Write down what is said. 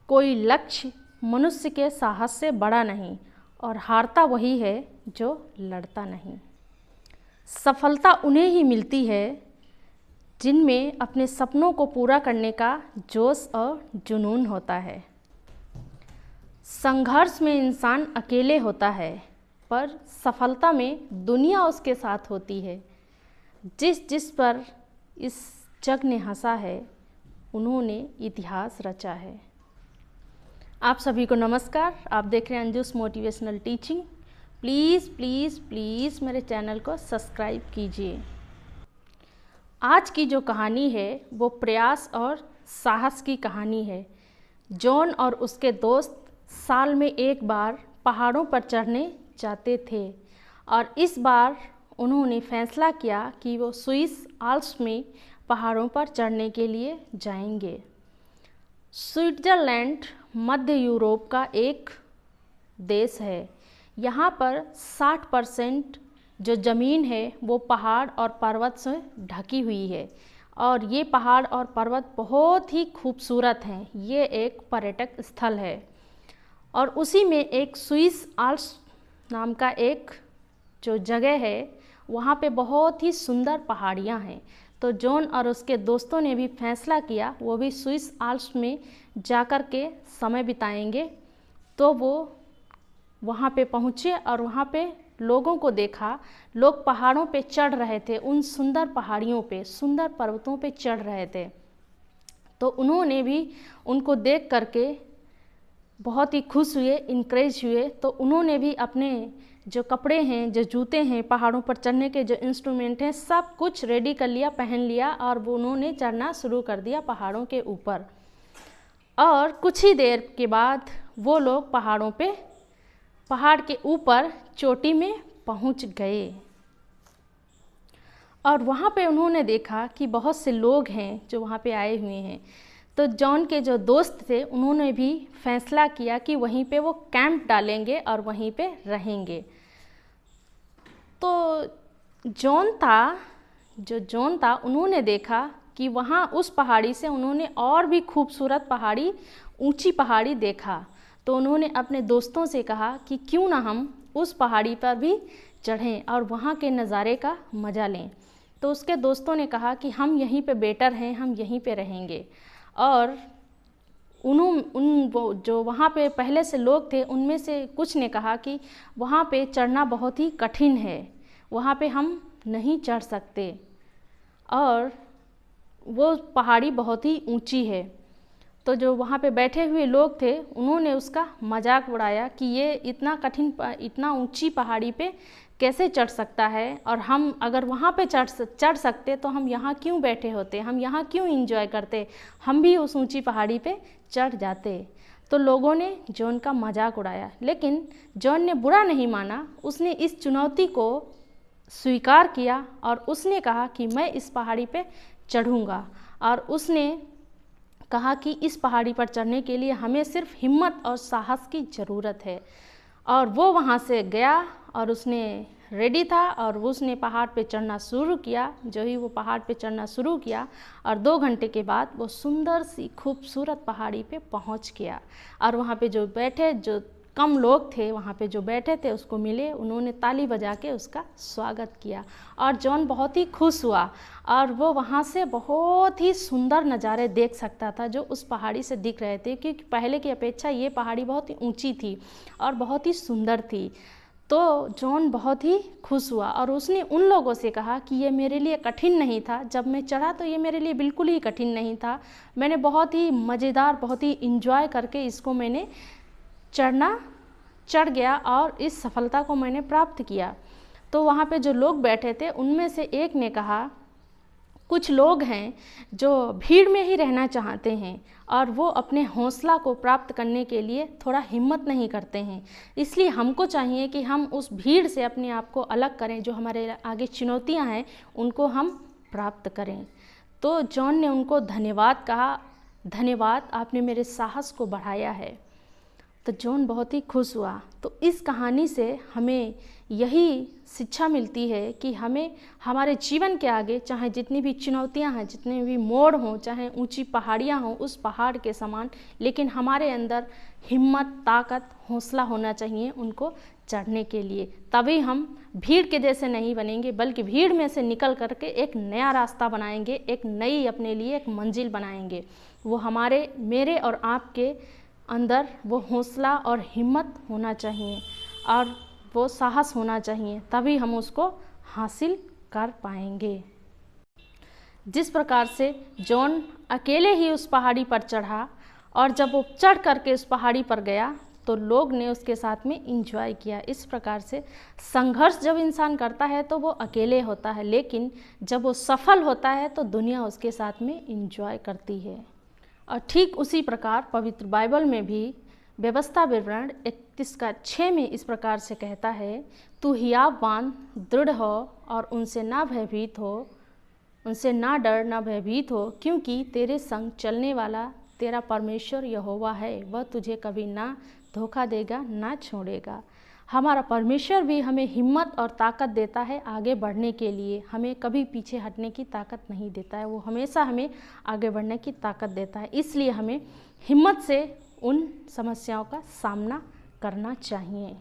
कोई लक्ष्य मनुष्य के साहस से बड़ा नहीं और हारता वही है जो लड़ता नहीं। सफलता उन्हें ही मिलती है जिनमें अपने सपनों को पूरा करने का जोश और जुनून होता है। संघर्ष में इंसान अकेले होता है, पर सफलता में दुनिया उसके साथ होती है। जिस जिस पर इस जग ने हंसा है, उन्होंने इतिहास रचा है। आप सभी को नमस्कार। आप देख रहे हैं Anju's motivational teaching. Please please please मेरे चैनल को सब्सक्राइब कीजिए। आज की जो कहानी है वो प्रयास और साहस की कहानी है। जॉन और उसके दोस्त साल में एक बार पहाड़ों पर चढ़ने जाते थे और इस बार उन्होंने फैसला किया कि वो स्विस आल्प्स में पहाड़ों पर चढ़ने के लिए जाएंगे। स्विट्ज़रलैंड मध्य यूरोप का एक देश है। यहाँ पर 60% जो ज़मीन है वो पहाड़ और पर्वत से ढकी हुई है और ये पहाड़ और पर्वत बहुत ही खूबसूरत हैं। ये एक पर्यटक स्थल है और उसी में एक स्विस आल्प्स नाम का एक जो जगह है वहाँ पे बहुत ही सुंदर पहाड़ियाँ हैं। तो जॉन और उसके दोस्तों ने भी फैसला किया वो भी स्विस आल्प्स में जाकर के समय बिताएंगे। तो वो वहाँ पे पहुँचे और वहाँ पे लोगों को देखा। लोग पहाड़ों पे चढ़ रहे थे, उन सुंदर पहाड़ियों पे, सुंदर पर्वतों पे चढ़ रहे थे। तो उन्होंने भी उनको देख करके बहुत ही खुश हुए, इनकरेज हुए। तो उन्होंने भी अपने जो कपड़े हैं, जो जूते हैं, पहाड़ों पर चढ़ने के जो इंस्ट्रूमेंट हैं, सब कुछ रेडी कर लिया, पहन लिया और वो उन्होंने चढ़ना शुरू कर दिया पहाड़ों के ऊपर। और कुछ ही देर के बाद वो लोग पहाड़ के ऊपर चोटी में पहुंच गए और वहाँ पे उन्होंने देखा कि बहुत से लोग हैं जो वहाँ पे आए हुए हैं। तो जॉन के जो दोस्त थे उन्होंने भी फैसला किया कि वहीं पे वो कैंप डालेंगे और वहीं पे रहेंगे। तो जॉन था उन्होंने देखा कि वहाँ उस पहाड़ी से उन्होंने और भी खूबसूरत पहाड़ी, ऊंची पहाड़ी देखा। तो उन्होंने अपने दोस्तों से कहा कि क्यों ना हम उस पहाड़ी पर भी चढ़ें और वहाँ के नज़ारे का मज़ा लें। तो उसके दोस्तों ने कहा कि हम यहीं पे बेटर हैं, हम यहीं पे रहेंगे। और वो जो वहाँ पे पहले से लोग थे उनमें से कुछ ने कहा कि वहाँ पे चढ़ना बहुत ही कठिन है, वहाँ पे हम नहीं चढ़ सकते और वो पहाड़ी बहुत ही ऊंची है। तो जो वहाँ पे बैठे हुए लोग थे उन्होंने उसका मजाक उड़ाया कि ये इतना ऊंची पहाड़ी पे कैसे चढ़ सकता है और हम अगर वहाँ पे चढ़ सकते तो हम यहाँ क्यों बैठे होते, हम यहाँ क्यों एंजॉय करते, हम भी उस ऊंची पहाड़ी पे चढ़ जाते। तो लोगों ने जॉन का मजाक उड़ाया, लेकिन जॉन ने बुरा नहीं माना। उसने इस चुनौती को स्वीकार किया और उसने कहा कि मैं इस पहाड़ी पे चढ़ूँगा। और उसने कहा कि इस पहाड़ी पर चढ़ने के लिए हमें सिर्फ हिम्मत और साहस की ज़रूरत है। और वो वहाँ से गया और उसने रेडी था और उसने पहाड़ पे चढ़ना शुरू किया। जो ही वो पहाड़ पे चढ़ना शुरू किया और 2 घंटे के बाद वो सुंदर सी खूबसूरत पहाड़ी पे पहुँच गया। और वहाँ पे जो कम लोग थे वहाँ पे जो बैठे थे उसको मिले, उन्होंने ताली बजा के उसका स्वागत किया और जॉन बहुत ही खुश हुआ और वो वहाँ से बहुत ही सुंदर नज़ारे देख सकता था जो उस पहाड़ी से दिख रहे थे, क्योंकि पहले की अपेक्षा ये पहाड़ी बहुत ही ऊंची थी और बहुत ही सुंदर थी। तो जॉन बहुत ही खुश हुआ और उसने उन लोगों से कहा कि ये मेरे लिए कठिन नहीं था, जब मैं चढ़ा तो ये मेरे लिए बिल्कुल ही कठिन नहीं था। मैंने बहुत ही मज़ेदार, बहुत ही इंजॉय करके इसको मैंने चढ़ गया और इस सफलता को मैंने प्राप्त किया। तो वहाँ पे जो लोग बैठे थे उनमें से एक ने कहा, कुछ लोग हैं जो भीड़ में ही रहना चाहते हैं और वो अपने हौसला को प्राप्त करने के लिए थोड़ा हिम्मत नहीं करते हैं, इसलिए हमको चाहिए कि हम उस भीड़ से अपने आप को अलग करें, जो हमारे आगे चुनौतियां हैं उनको हम प्राप्त करें। तो जॉन ने उनको धन्यवाद कहा, धन्यवाद, आपने मेरे साहस को बढ़ाया है। तो जॉन बहुत ही खुश हुआ। तो इस कहानी से हमें यही शिक्षा मिलती है कि हमें हमारे जीवन के आगे चाहे जितनी भी चुनौतियां हैं, जितने भी मोड़ हों, चाहे ऊंची पहाड़ियां हों, उस पहाड़ के समान, लेकिन हमारे अंदर हिम्मत, ताकत, हौसला होना चाहिए उनको चढ़ने के लिए। तभी हम भीड़ के जैसे नहीं बनेंगे, बल्कि भीड़ में से निकल करके एक नया रास्ता बनाएंगे, एक नई अपने लिए एक मंजिल बनाएंगे। वो हमारे, मेरे और आपके अंदर वो हौसला और हिम्मत होना चाहिए और वो साहस होना चाहिए, तभी हम उसको हासिल कर पाएंगे। जिस प्रकार से जॉन अकेले ही उस पहाड़ी पर चढ़ा और जब वो चढ़ करके उस पहाड़ी पर गया तो लोग ने उसके साथ में इंजॉय किया। इस प्रकार से संघर्ष जब इंसान करता है तो वो अकेले होता है, लेकिन जब वो सफल होता है तो दुनिया उसके साथ में इंजॉय करती है। और ठीक उसी प्रकार पवित्र बाइबल में भी व्यवस्था विवरण 31:6 में इस प्रकार से कहता है, तू हियाववान दृढ़ हो और उनसे ना भयभीत हो, उनसे ना डर ना भयभीत हो, क्योंकि तेरे संग चलने वाला तेरा परमेश्वर यहोवा है, वह तुझे कभी ना धोखा देगा ना छोड़ेगा। हमारा परमेश्वर भी हमें हिम्मत और ताकत देता है आगे बढ़ने के लिए, हमें कभी पीछे हटने की ताकत नहीं देता है, वो हमेशा हमें आगे बढ़ने की ताकत देता है। इसलिए हमें हिम्मत से उन समस्याओं का सामना करना चाहिए।